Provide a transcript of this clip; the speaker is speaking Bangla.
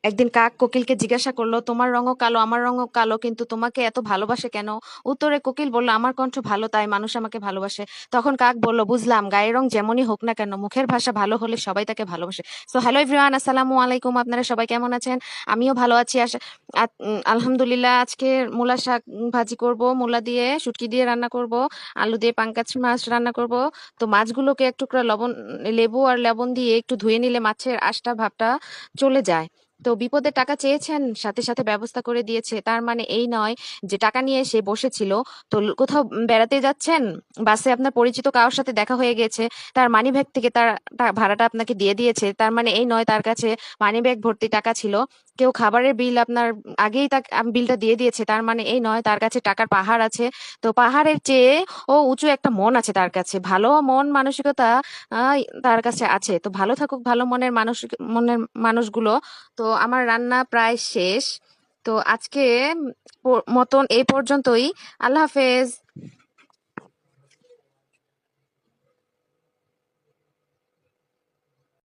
একদিন কাক কোকিলকে জিজ্ঞাসা করলো, তোমার রঙও কালো আমার রঙও কালো, কিন্তু তোমাকে এত ভালোবাসে কেন? উত্তরে কোকিল বলল, আমার কণ্ঠ ভালো তাই মানুষ আমাকে ভালোবাসে। তখন কাক বলল, বুঝলাম, গায়ের রং যেমনই হোক না কেন, মুখের ভাষা ভালো হলে সবাই তাকে ভালোবাসে। সো হ্যালো এভরিওয়ান, আসসালামু আলাইকুম। আপনারা সবাই কেমন আছেন? আমিও ভালো আছি। আলহামদুলিল্লাহ। আজকে মূলা শাক ভাজি করব, মূলা দিয়ে শুটকি দিয়ে রান্না করব, আলু দিয়ে পাঙ্কাশ মাছ রান্না করব। তো মাছগুলোকে এক টুকরা লবণ, লেবু আর লবণ দিয়ে একটু ধুয়ে নিলে মাছের আঁশটা ভাবটা চলে যায়। তো বিপদে টাকা চেয়েছেন, সাথে সাথে ব্যবস্থা করে দিয়েছে, তার মানে এই নয় যে টাকা নিয়ে সে বসেছিল। তো কোথাও বেড়াতে যাচ্ছেন, বাসে আপনার পরিচিত কারোর সাথে দেখা হয়ে গেছে, তার মানি ব্যাগ থেকে তার ভাড়াটা আপনাকে দিয়ে দিয়েছে, তার মানে এই নয় তার কাছে মানি ব্যাগ ভর্তি টাকা ছিল। কেউ খাবারের বিল আপনার আগেই তাকে বিলটা দিয়ে দিয়েছে, তার মানে এই নয় তার কাছে টাকার পাহাড় আছে। তো পাহাড়ের চেয়ে ও উঁচু একটা মন আছে তার কাছে, ভালো মন মানসিকতা আহ, তার কাছে আছে। তো ভালো থাকুক ভালো মনের মনের মানুষগুলো। তো আমার রান্না প্রায় শেষ। তো আজকে মতন এই পর্যন্তই। আল্লাহ হাফেজ।